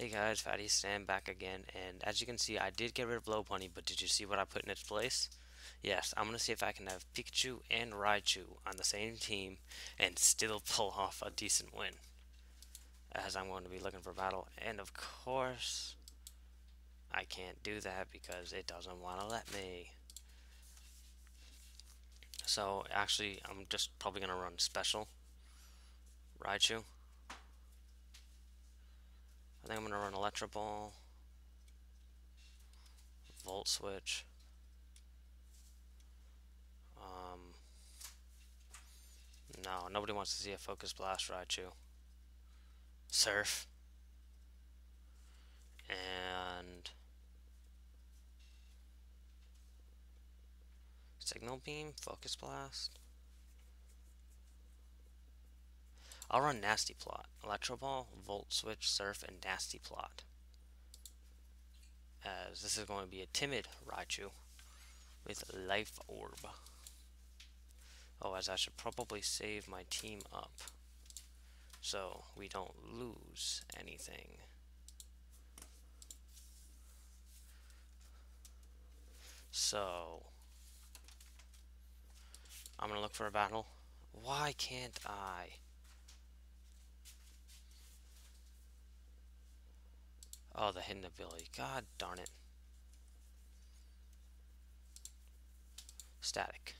Hey guys, FATYSTAN back again, and as you can see, I did get rid of Lopunny, but did you see what I put in its place? Yes, I'm gonna see if I can have Pikachu and Raichu on the same team and still pull off a decent win, as I'm going to be looking for battle. And of course, I can't do that because it doesn't want to let me. So actually, I'm just probably gonna run special Raichu. I think I'm gonna run Electro Ball, Volt Switch. Um, no, nobody wants to see a Focus Blast Raichu. Surf and Signal Beam, Focus Blast. I'll run Nasty Plot, Electro Ball, Volt Switch, Surf, and Nasty Plot. As this is going to be a timid Raichu with Life Orb. Oh, as I should probably save my team up so we don't lose anything. So I'm gonna look for a battle. Why can't I? Oh, the hidden ability. God darn it. Static.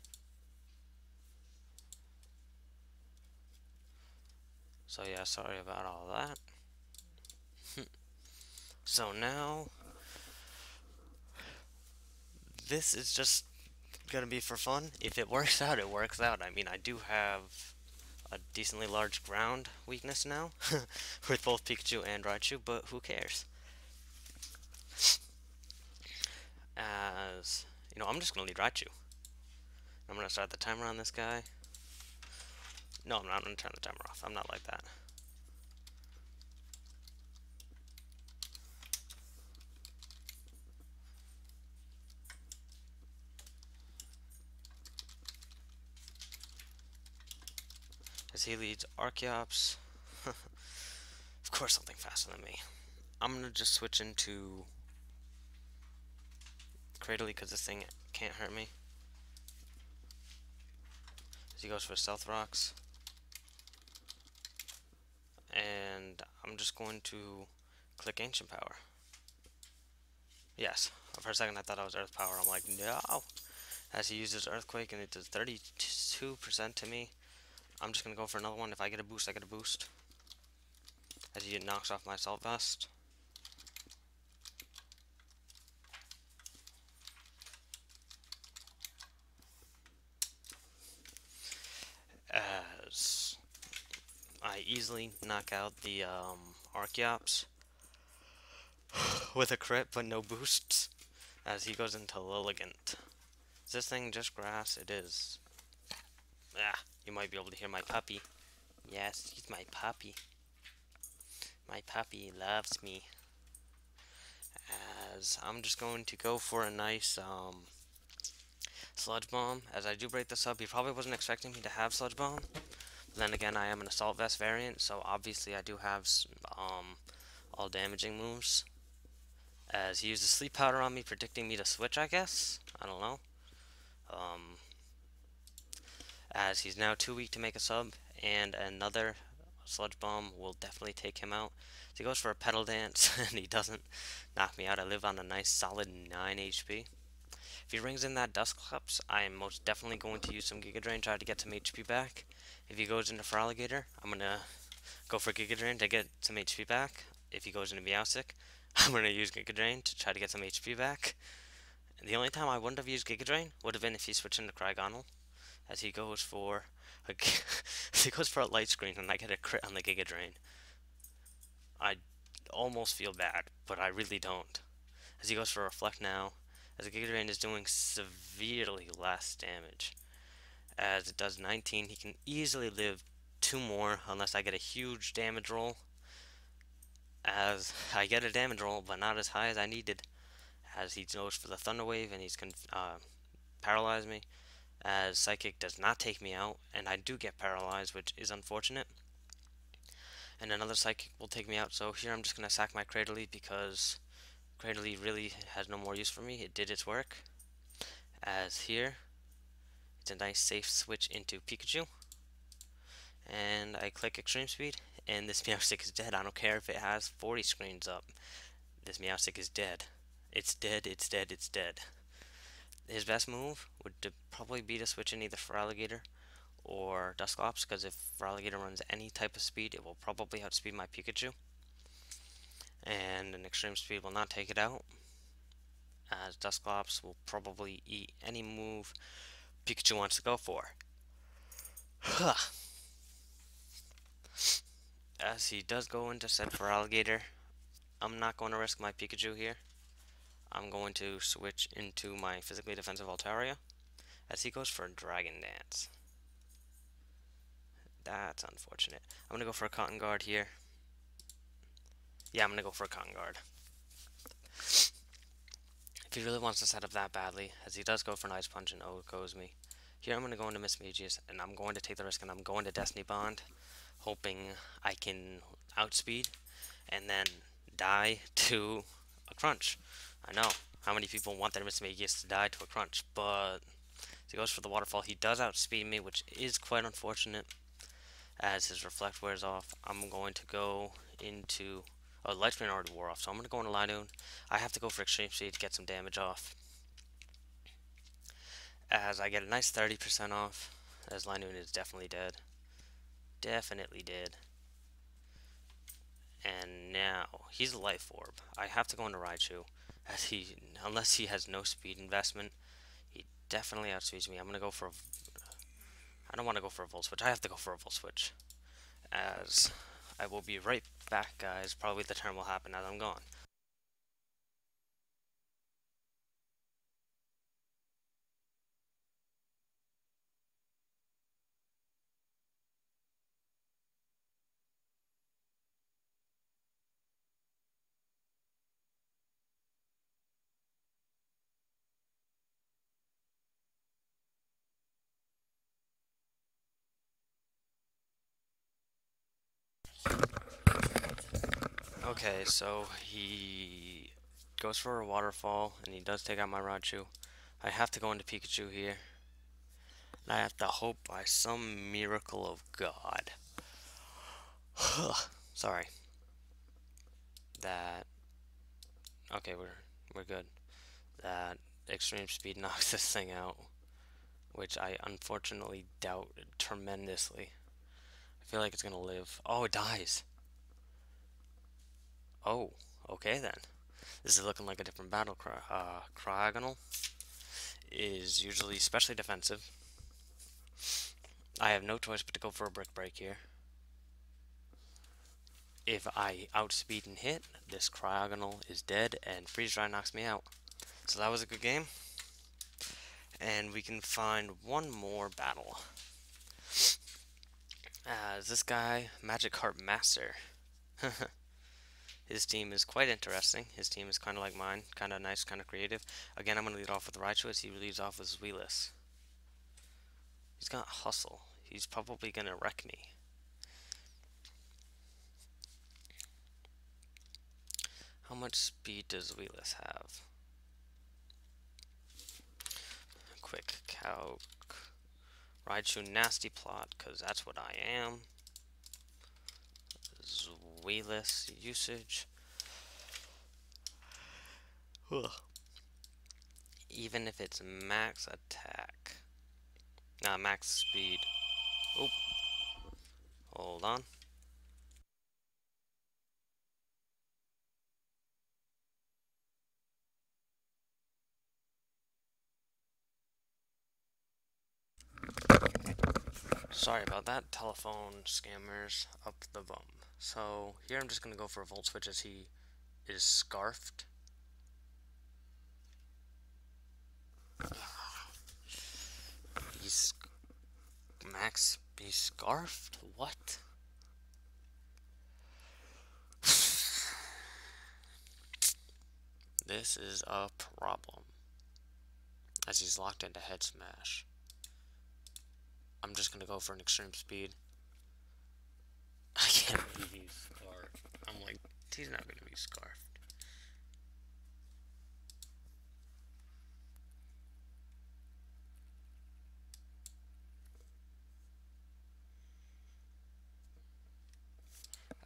So yeah, sorry about all that. So now this is just gonna be for fun. If it works out, it works out. I mean, I do have a decently large ground weakness now with both Pikachu and Raichu, but who cares? As you know, I'm just gonna lead Raichu. I'm gonna start the timer on this guy. No, I'm not gonna turn the timer off. I'm not like that. As he leads Archeops. Of course, something faster than me. I'm gonna just switch into Cradily because this thing can't hurt me. As he goes for Stealth Rocks. And I'm just going to click Ancient Power. Yes, for a second I thought I was Earth Power. I'm like, no. As he uses Earthquake and it does 32% to me, I'm just going to go for another one. If I get a boost, I get a boost. As he knocks off my Assault Vest. As I easily knock out the Archeops with a crit, but no boosts. As he goes into Lilligant. Is this thing just grass? It is. Ah, you might be able to hear my puppy. Yes, he's my puppy. My puppy loves me. As I'm just going to go for a nice Sludge Bomb. As I do break this up, he probably wasn't expecting me to have Sludge Bomb. But then again, I am an Assault Vest variant, so obviously I do have all damaging moves. As he uses Sleep Powder on me, predicting me to switch, I guess. I don't know. As he's now too weak to make a sub, and another Sludge Bomb will definitely take him out. So he goes for a Petal Dance, and he doesn't knock me out. I live on a nice solid 9 HP. If he rings in that Dusclops, I am most definitely going to use some Giga Drain, try to get some HP back. If he goes into Feraligatr, I'm going to go for Giga Drain to get some HP back. If he goes into Meowstic, I'm going to use Giga Drain to try to get some HP back. And the only time I wouldn't have used Giga Drain would have been if he switched into Cryogonal, as he goes for a he goes for a Light Screen and I get a crit on the Giga Drain. I almost feel bad, but I really don't. As he goes for Reflect now, as the Giga Drain is doing severely less damage. As it does 19, he can easily live 2 more unless I get a huge damage roll. As I get a damage roll, but not as high as I needed. As he goes for the Thunder Wave and he's paralyzed me. As Psychic does not take me out, and I do get paralyzed, which is unfortunate. and another psychic will take me out. So here I'm just gonna sack my Cradily because Cradily really has no more use for me. It did its work. As here, it's a nice safe switch into Pikachu, and I click Extreme Speed, and this Meowstic is dead. I don't care if it has 40 screens up. This Meowstic is dead. It's dead, it's dead, it's dead. His best move would probably be to switch in either Feraligatr or Dusclops, because if Feraligatr runs any type of speed, it will probably outspeed my Pikachu, and an Extreme Speed will not take it out, as Dusclops will probably eat any move Pikachu wants to go for. As he does go into said Feraligatr, I'm not going to risk my Pikachu here. I'm going to switch into my physically defensive Altaria, as he goes for a Dragon Dance. That's unfortunate. I'm going to go for a Cotton Guard here. Yeah, I'm going to go for a Cotton Guard. If he really wants to set up that badly, as he does go for an Ice Punch and oh, it goes me. Here I'm going to go into Mismagius, and I'm going to take the risk, and I'm going to Destiny Bond, hoping I can outspeed, and then die to a Crunch. I know, how many people want their Mismagius to die to a Crunch, but as he goes for the Waterfall, he does outspeed me, which is quite unfortunate. As his Reflect wears off, I'm going to go into... Oh, Light Screen already wore off, so I'm going to go into Linoon. I have to go for Extreme Speed to get some damage off, as I get a nice 30% off, as Linoon is definitely dead. Definitely dead. And now, he's a Life Orb. I have to go into Raichu, as he, unless he has no speed investment, he definitely outspeeds me. I'm going to go for a... I don't want to go for a Volt Switch. I have to go for a Volt Switch, as I will be right back, guys. Probably the turn will happen as I'm gone. Okay, so he goes for a Waterfall, and he does take out my Raichu. I have to go into Pikachu here, and I have to hope by some miracle of God, sorry, that, okay, we're good, that Extreme Speed knocks this thing out, which I unfortunately doubt tremendously. I feel like it's gonna live. Oh, it dies. Oh, okay then. This is looking like a different battle cry. Cryogonal is usually specially defensive. I have no choice but to go for a Brick Break here. If I outspeed and hit, this Cryogonal is dead and Freeze Dry knocks me out. So that was a good game. And we can find one more battle. As this guy, Magikarp Master. His team is quite interesting. His team is kind of like mine, kind of nice, kind of creative. Again, I'm going to lead off with Raichu as he leads off with Zweilous. He's got Hustle. He's probably going to wreck me. How much speed does Zweilous have? Quick calc. Raichu Nasty Plot, because that's what I am. Zweilous usage. Ugh. Even if it's max attack. Nah, max speed. Oh. Hold on. Sorry about that, telephone scammers up the bum. So here I'm just going to go for a Volt Switch as he is scarfed. He's max, he's scarfed? What? This is a problem, as he's locked into Head Smash. I'm just going to go for an Extreme Speed. I can't believe these are. I'm like, he's not going to be scarfed.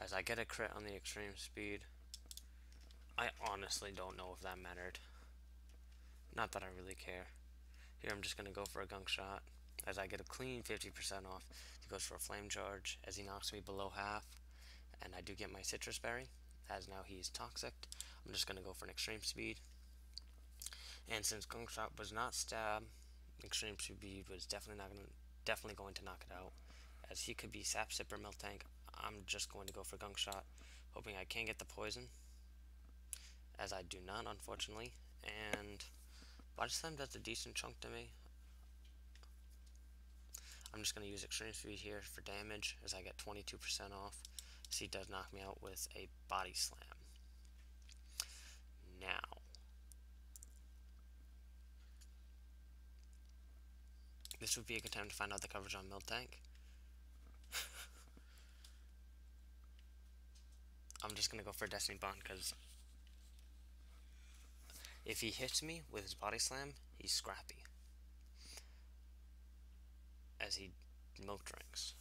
As I get a crit on the extreme speed, I honestly don't know if that mattered. Not that I really care. Here I'm just going to go for a gunk shot. As I get a clean 50% off, he goes for a flame charge as he knocks me below half. And I do get my citrus berry, as now he's toxic. I'm just going to go for an extreme speed. And since gunk shot was not stab, extreme speed was definitely going to knock it out. As he could be sap sipper Miltank, I'm just going to go for gunk shot, hoping I can get the poison. As I do not, unfortunately. And Body Slam does a decent chunk to me. I'm just going to use extreme speed here for damage as I get 22% off. So he does knock me out with a Body Slam. Now, this would be a good time to find out the coverage on Miltank. I'm just going to go for a Destiny Bond because if he hits me with his Body Slam, he's scrappy. As he milk drinks.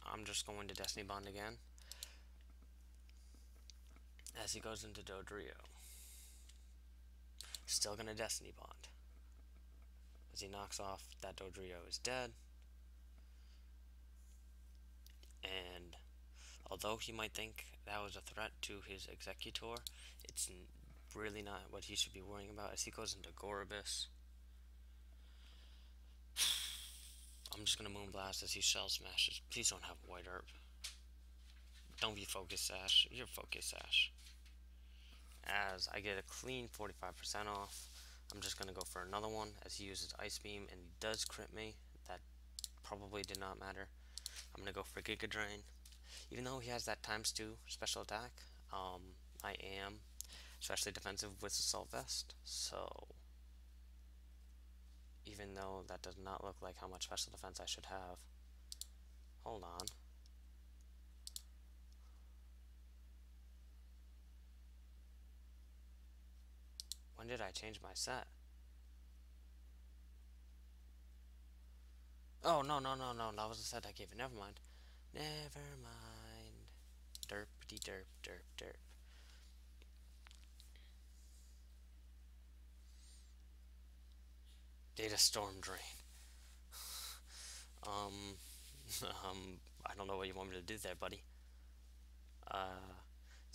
I'm just going to Destiny Bond again. As he goes into Dodrio. Still gonna Destiny Bond. As he knocks off, that Dodrio is dead. And although he might think that was a threat to his Executor, it's really not what he should be worrying about. As he goes into Gorobus. I'm just gonna Moonblast as he Shell Smashes. Please don't have White Herb. Don't be Focus Sash. You're Focus Sash. As I get a clean 45% off, I'm just going to go for another one as he uses Ice Beam and he does crit me. That probably did not matter. I'm going to go for Giga Drain. Even though he has that ×2 special attack, I am especially defensive with Assault Vest. So, even though that does not look like how much special defense I should have, hold on. When did I change my set? Oh, no, that was the set I gave it. Never mind. Never mind. Derpity derp, derp, derp. Data Storm Drain. I don't know what you want me to do there, buddy. So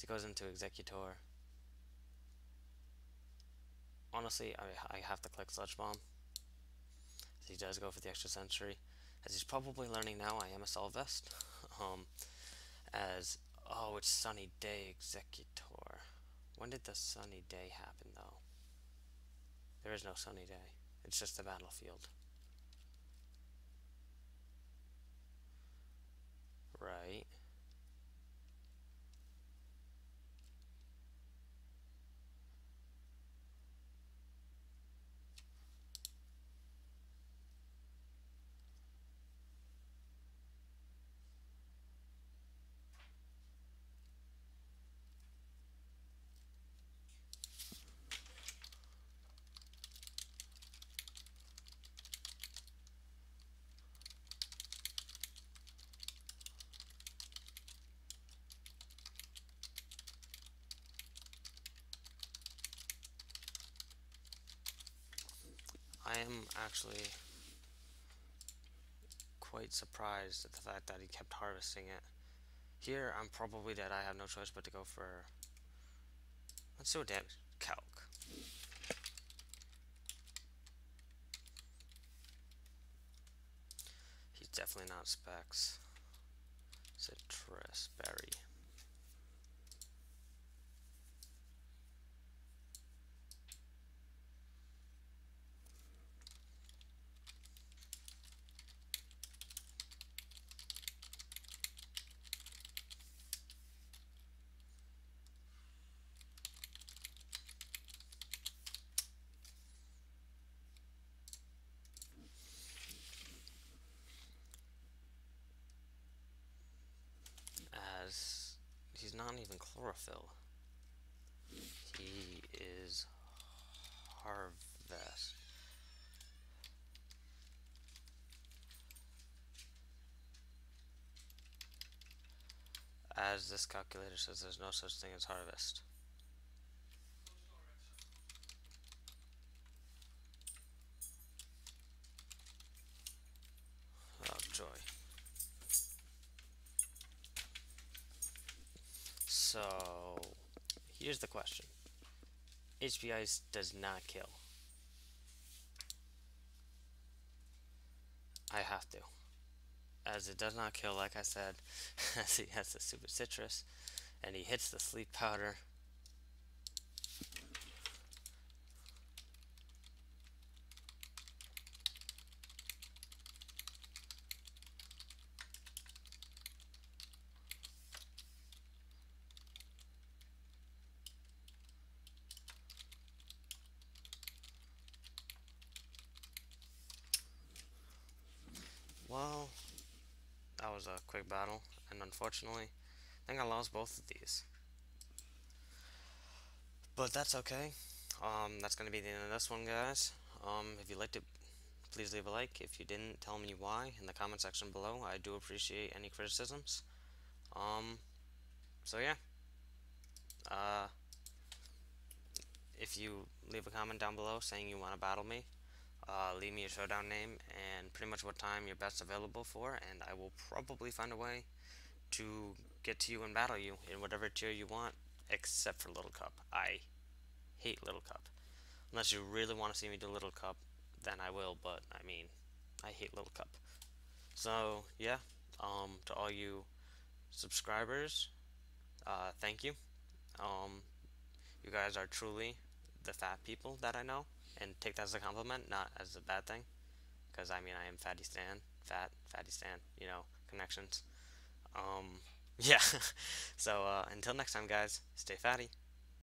he goes into Executor. Honestly, I have to click Sludge Bomb. As he does go for the extra Sentry. As he's probably learning now, I am Assault Vest. Oh, it's Sunny Day Executor. When did the Sunny Day happen, though? There is no Sunny Day. It's just the battlefield. Right. I am actually quite surprised at the fact that he kept harvesting it. Here, I'm probably dead. I have no choice but to go for... Let's do a damage. Calc. He's definitely not Specs. Citrus Berry. As chlorophyll. He is harvest. As this calculator says, there's no such thing as harvest. Oh, joy. So, here's the question. HP Ice does not kill. I have to. As it does not kill, like I said, as he has the super citrus, and he hits the sleep powder. Well, that was a quick battle, and unfortunately, I think I lost both of these. But that's okay. That's gonna be the end of this one, guys. If you liked it, please leave a like. If you didn't, tell me why in the comment section below. I do appreciate any criticisms. Um, so yeah. Uh, if you leave a comment down below saying you want to battle me, leave me a showdown name and pretty much what time you're best available for, and I will probably find a way to get to you and battle you in whatever tier you want, except for Little Cup. I hate Little Cup. Unless you really want to see me do Little Cup, then I will, but I mean, I hate Little Cup. So, yeah, to all you subscribers, thank you. Um, you guys are truly the fat people that I know, and take that as a compliment, not as a bad thing, because I mean, I am Fatty Stan, Fatty Stan, connections. Yeah, so until next time, guys, stay fatty.